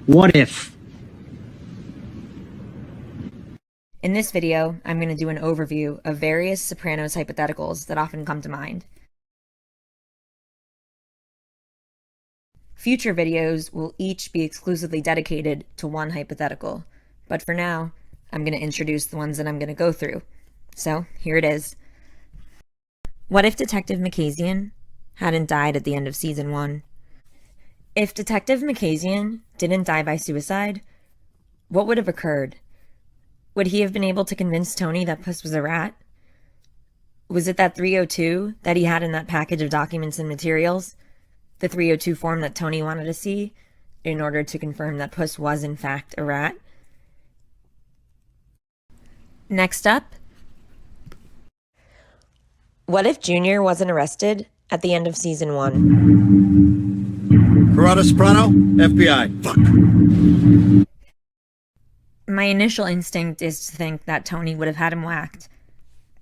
What if? In this video, I'm going to do an overview of various Sopranos hypotheticals that often come to mind. Future videos will each be exclusively dedicated to one hypothetical, but for now, I'm going to introduce the ones that I'm going to go through. So, here it is. What if Detective Makazian hadn't died at the end of Season 1? If Detective Makazian didn't die by suicide, what would have occurred? Would he have been able to convince Tony that Puss was a rat? Was it that 302 that he had in that package of documents and materials? The 302 form that Tony wanted to see in order to confirm that Puss was in fact a rat? Next up, what if Junior wasn't arrested at the end of Season 1? Corrado Soprano, FBI. Fuck. My initial instinct is to think that Tony would have had him whacked.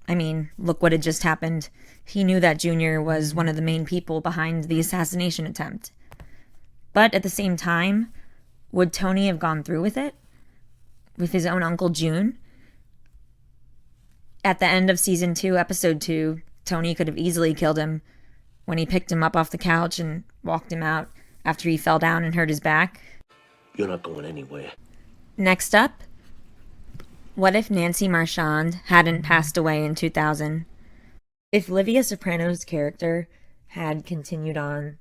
I mean, look what had just happened. He knew that Junior was one of the main people behind the assassination attempt. But at the same time, would Tony have gone through with it? With his own Uncle Jun? At the end of Season 2, Episode 2, Tony could have easily killed him when he picked him up off the couch and walked him out after he fell down and hurt his back. You're not going anywhere. Next up, what if Nancy Marchand hadn't passed away in 2000? If Livia Soprano's character had continued on,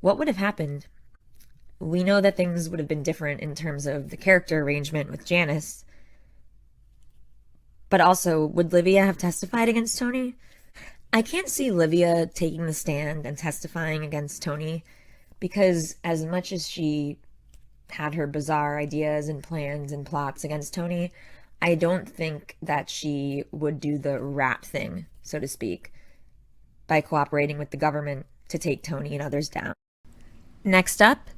what would have happened? We know that things would have been different in terms of the character arrangement with Janice. But also, would Livia have testified against Tony? I can't see Livia taking the stand and testifying against Tony because as much as she had her bizarre ideas and plans and plots against Tony, I don't think that she would do the rat thing, so to speak, by cooperating with the government to take Tony and others down. Next up,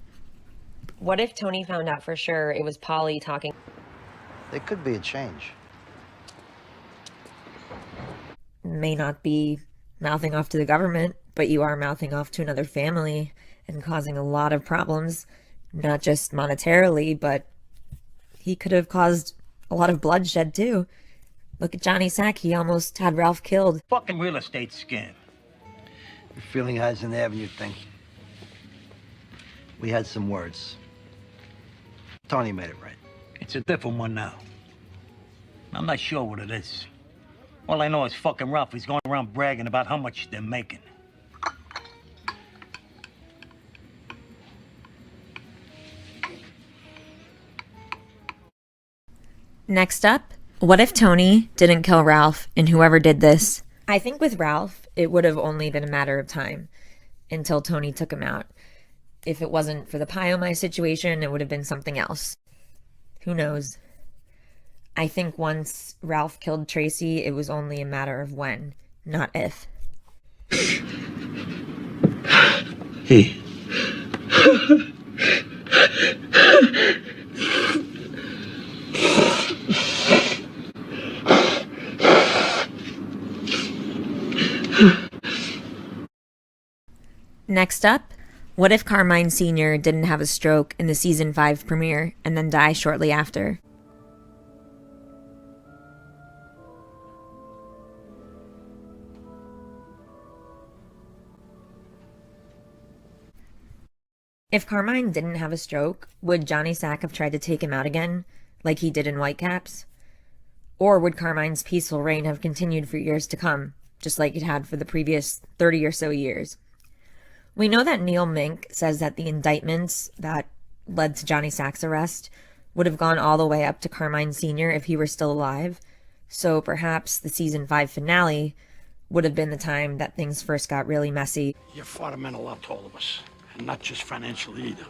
what if Tony found out for sure it was Paulie talking? There could be a change. May not be mouthing off to the government, but you are mouthing off to another family and causing a lot of problems, not just monetarily, but he could have caused a lot of bloodshed too. Look at Johnny Sack, he almost had Ralph killed. Fucking real estate scam. You're feeling higher than ever, you think. We had some words. Tony made it right. It's a different one now. I'm not sure what it is. All I know is fucking Ralph is going around bragging about how much they're making. Next up, what if Tony didn't kill Ralph and whoever did this? I think with Ralph, it would have only been a matter of time until Tony took him out. If it wasn't for the Pyomai situation, it would have been something else. Who knows? I think once Ralph killed Tracy, it was only a matter of when, not if. Hey. Next up, what if Carmine Senior didn't have a stroke in the Season 5 premiere and then die shortly after? If Carmine didn't have a stroke, would Johnny Sack have tried to take him out again, like he did in Whitecaps? Or would Carmine's peaceful reign have continued for years to come, just like it had for the previous 30 or so years? We know that Neil Mink says that the indictments that led to Johnny Sack's arrest would have gone all the way up to Carmine Senior if he were still alive, so perhaps the Season 5 finale would have been the time that things first got really messy. Your father meant a lot to all of us, and not just financially either.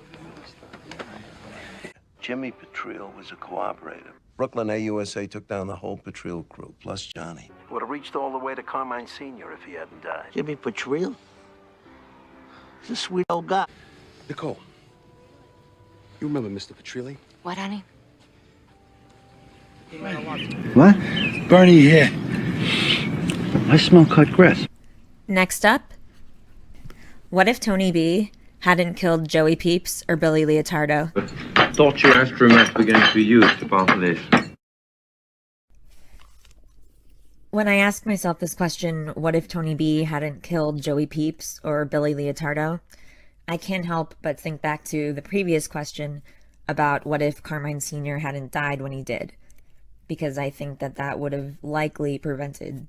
Jimmy Petriel was a cooperator. Brooklyn AUSA took down the whole Petriel crew, plus Johnny. Would have reached all the way to Carmine Senior if he hadn't died. Jimmy Petriel? He's a sweet old guy. Nicole, you remember Mr. Petrilli? What, honey? What? Bernie here. I smell cut grass. Next up, what if Tony B hadn't killed Joey Peeps or Billy Leotardo? thought your astromech were going to be used above this. When I ask myself this question, what if Tony B hadn't killed Joey Peeps or Billy Leotardo, I can't help but think back to the previous question about what if Carmine Senior hadn't died when he did, because I think that that would have likely prevented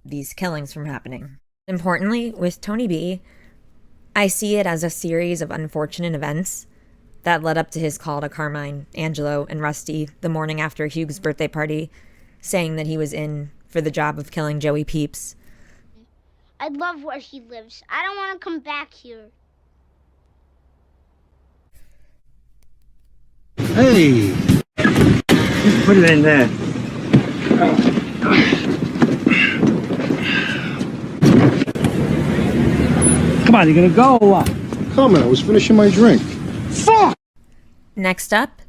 these killings from happening. Importantly, with Tony B, I see it as a series of unfortunate events that led up to his call to Carmine, Angelo, and Rusty the morning after Hugh's birthday party, saying that he was in for the job of killing Joey Peeps. I love where he lives. I don't want to come back here. Hey! Put it in there. Come on, you gonna go or what? Carmine, I was finishing my drink. Fuck! Next up,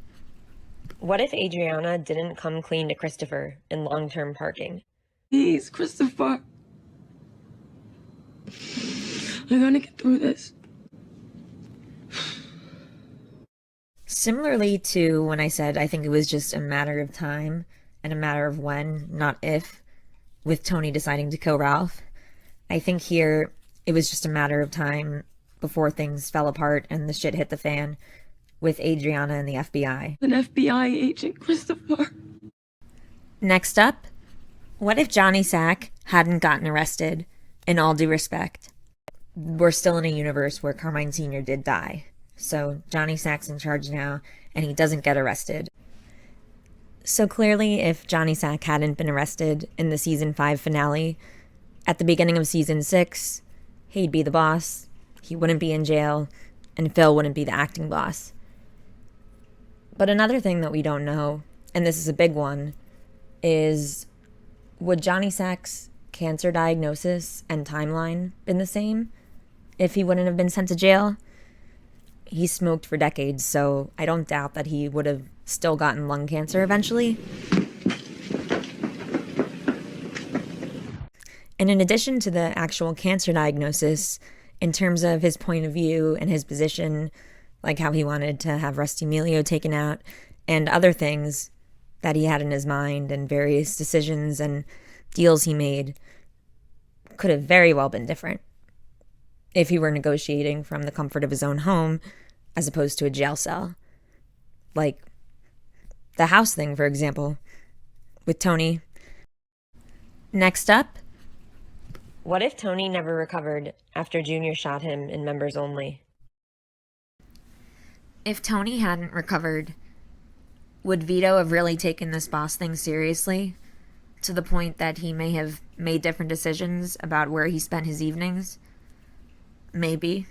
what if Adriana didn't come clean to Christopher in long-term parking? Please, Christopher. I'm gonna get through this. Similarly to when I said I think it was just a matter of time and a matter of when, not if, with Tony deciding to kill Ralph, I think here it was just a matter of time before things fell apart and the shit hit the fan with Adriana and the FBI. An FBI agent, Christopher. Next up, what if Johnny Sack hadn't gotten arrested, in all due respect? We're still in a universe where Carmine Senior did die, so Johnny Sack's in charge now, and he doesn't get arrested. So clearly, if Johnny Sack hadn't been arrested in the Season 5 finale, at the beginning of Season 6, he'd be the boss, he wouldn't be in jail, and Phil wouldn't be the acting boss. But another thing that we don't know, and this is a big one, is would Johnny Sack's cancer diagnosis and timeline been the same if he wouldn't have been sent to jail? He smoked for decades, so I don't doubt that he would have still gotten lung cancer eventually. And in addition to the actual cancer diagnosis, in terms of his point of view and his position, like how he wanted to have Rusty Melio taken out, and other things that he had in his mind, and various decisions and deals he made, could have very well been different if he were negotiating from the comfort of his own home as opposed to a jail cell. Like the house thing, for example, with Tony. Next up, what if Tony never recovered after Junior shot him in members only? If Tony hadn't recovered, would Vito have really taken this boss thing seriously, to the point that he may have made different decisions about where he spent his evenings? Maybe,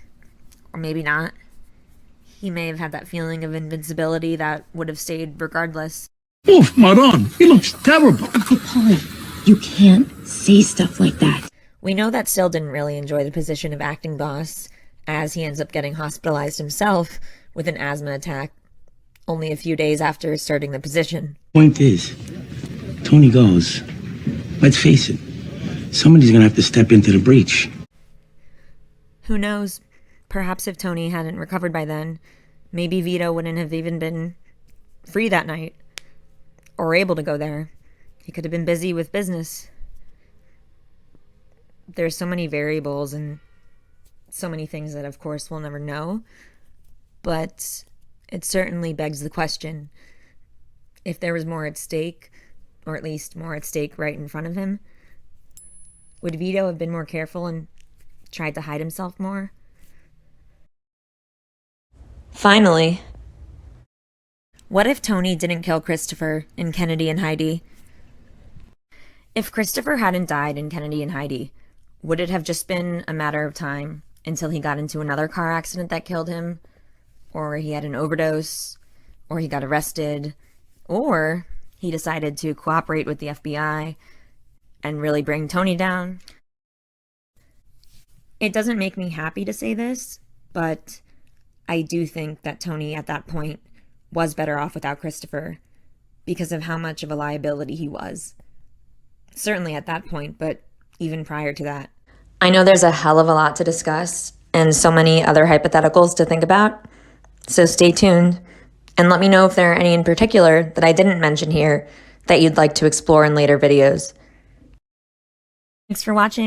or maybe not. He may have had that feeling of invincibility that would have stayed regardless. Oof, Maron, he looks terrible. Okay, Paulie, you can't say stuff like that. We know that Sil didn't really enjoy the position of acting boss, as he ends up getting hospitalized himself with an asthma attack only a few days after starting the position. Point is, Tony goes. Let's face it, somebody's gonna have to step into the breach. Who knows? Perhaps if Tony hadn't recovered by then, maybe Vito wouldn't have even been free that night, or able to go there. He could have been busy with business. There's so many variables and so many things that, of course, we'll never know, but it certainly begs the question, if there was more at stake, or at least more at stake right in front of him, would Vito have been more careful and tried to hide himself more? Finally, what if Tony didn't kill Christopher in Kennedy and Heidi? If Christopher hadn't died in Kennedy and Heidi, would it have just been a matter of time until he got into another car accident that killed him, or he had an overdose, or he got arrested, or he decided to cooperate with the FBI and really bring Tony down? It doesn't make me happy to say this, but I do think that Tony at that point was better off without Christopher because of how much of a liability he was. Certainly at that point, but even prior to that. I know there's a hell of a lot to discuss and so many other hypotheticals to think about, so stay tuned And let me know if there are any in particular that I didn't mention here that you'd like to explore in later videos. Thanks for watching.